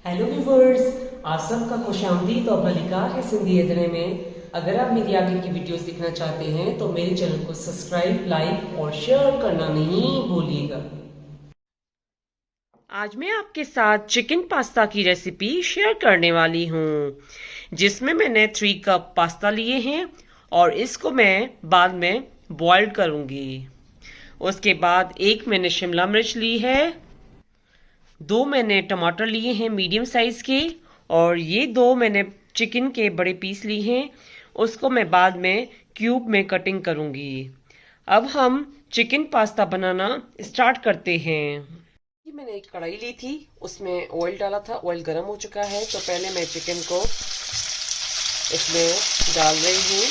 Hello viewers, आप सबका खुशामदीद और मलिका है सिंधी अदरे में। अगर आप मेरी आगे की वीडियोस देखना चाहते हैं तो मेरे चैनल को सब्सक्राइब, लाइक और शेयर करना नहीं भूलिएगा। आज मैं आपके साथ चिकन पास्ता की रेसिपी शेयर करने वाली हूँ, जिसमें मैंने 3 कप पास्ता लिए हैं और इसको मैं बाद में बॉईल करूँगी। उसके बाद 1 मैंने शिमला मिर्च ली है, 2 मैंने टमाटर लिए हैं मीडियम साइज़ के, और ये 2 मैंने चिकन के बड़े पीस लिए हैं। उसको मैं बाद में क्यूब में कटिंग करूँगी। अब हम चिकन पास्ता बनाना स्टार्ट करते हैं। ये मैंने एक कढ़ाई ली थी, उसमें ऑयल डाला था। ऑयल गर्म हो चुका है तो पहले मैं चिकन को इसमें डाल रही हूँ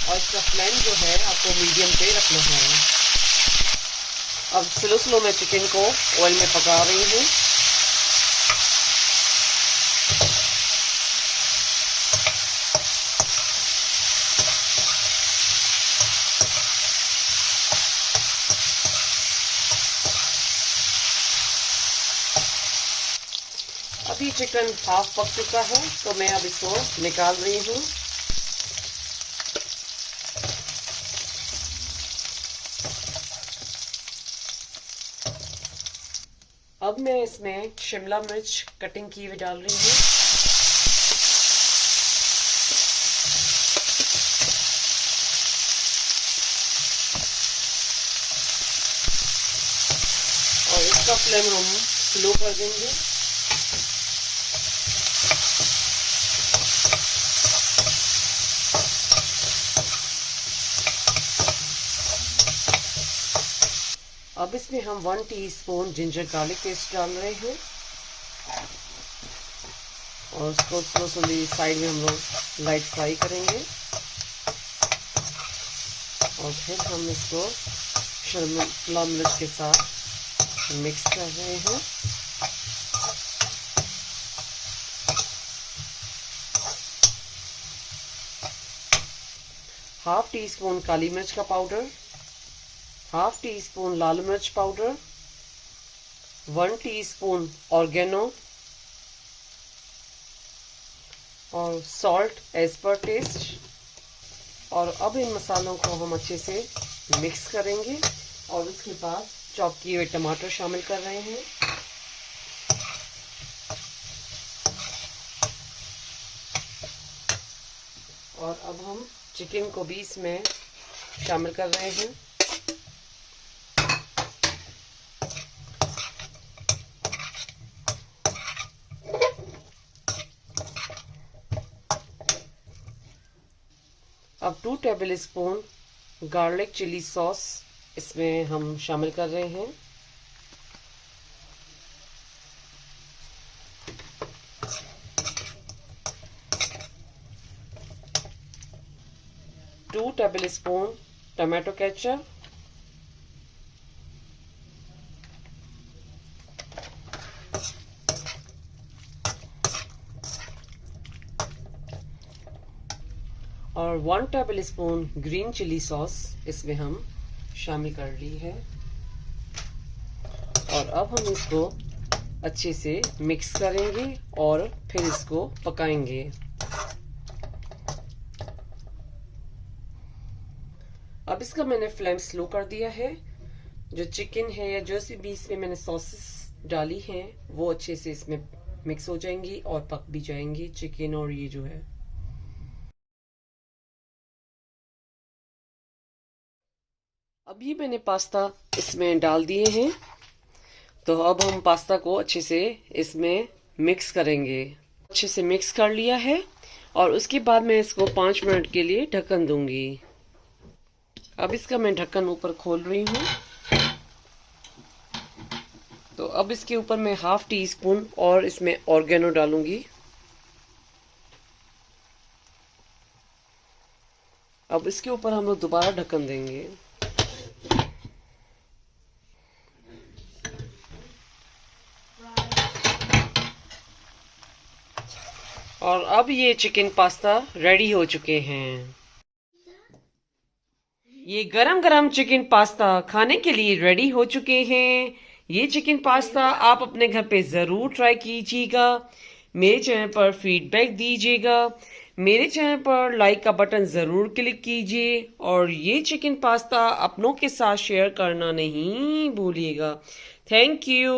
और इसका फ्लेम जो है आपको मीडियम पे रखना है। अब स्लो स्लो मैं चिकन को ऑयल में पका रही हूँ। अभी चिकन हाफ पक चुका है तो मैं अब इसको निकाल रही हूँ। अब मैं इसमें शिमला मिर्च कटिंग की हुई डाल रही हूँ। और इसका फ्लेम हम स्लो कर देंगे। अब इसमें हम 1 टीस्पून जिंजर गार्लिक पेस्ट डाल रहे हैं और उसको स्लोली साइड में हम लोग लाइट फ्राई करेंगे और फिर हम इसको शिमला मिर्च के साथ मिक्स कर रहे हैं। हाफ टी स्पून काली मिर्च का पाउडर, हाफ टी स्पून लाल मिर्च पाउडर, 1 टीस्पून ऑर्गेनो और सॉल्ट एज पर टेस्ट। और अब इन मसालों को हम अच्छे से मिक्स करेंगे और उसके बाद चॉप किए हुए टमाटर शामिल कर रहे हैं। और अब हम चिकन को भी इसमें शामिल कर रहे हैं। अब 2 tablespoon garlic chilli sauce इसमें हम शामिल कर रहे हैं। Two tablespoon tomato ketchup, और 1 tablespoon green chilli sauce इसमें हम शामिल कर ली है। और अब हम इसको अच्छे से मिक्स करेंगे और फिर इसको पकाएंगे। अब इसका मैंने फ्लेम स्लो कर दिया है। जो चिकन है या जो सी भी इसमें मैंने सॉसेस डाली हैं वो अच्छे से इसमें मिक्स हो जाएंगी और पक भी जाएंगी चिकन और ये जो है। अब ये मैंने पास्ता इसमें डाल दिए हैं तो अब हम पास्ता को अच्छे से इसमें मिक्स करेंगे। अच्छे से मिक्स कर लिया है और उसके बाद मैं इसको 5 मिनट के लिए ढक्कन दूंगी। अब इसका मैं ढक्कन ऊपर खोल रही हूँ। तो अब इसके ऊपर मैं हाफ टी स्पून और इसमें ऑर्गेनो डालूंगी। अब इसके ऊपर हम लोग दोबारा ढक्कन देंगे। और अब ये चिकन पास्ता रेडी हो चुके हैं। ये गरम गरम चिकन पास्ता खाने के लिए रेडी हो चुके हैं। ये चिकन पास्ता आप अपने घर पे ज़रूर ट्राई कीजिएगा। मेरे चैनल पर फीडबैक दीजिएगा। मेरे चैनल पर लाइक का बटन ज़रूर क्लिक कीजिए और ये चिकन पास्ता अपनों के साथ शेयर करना नहीं भूलिएगा। Thank you.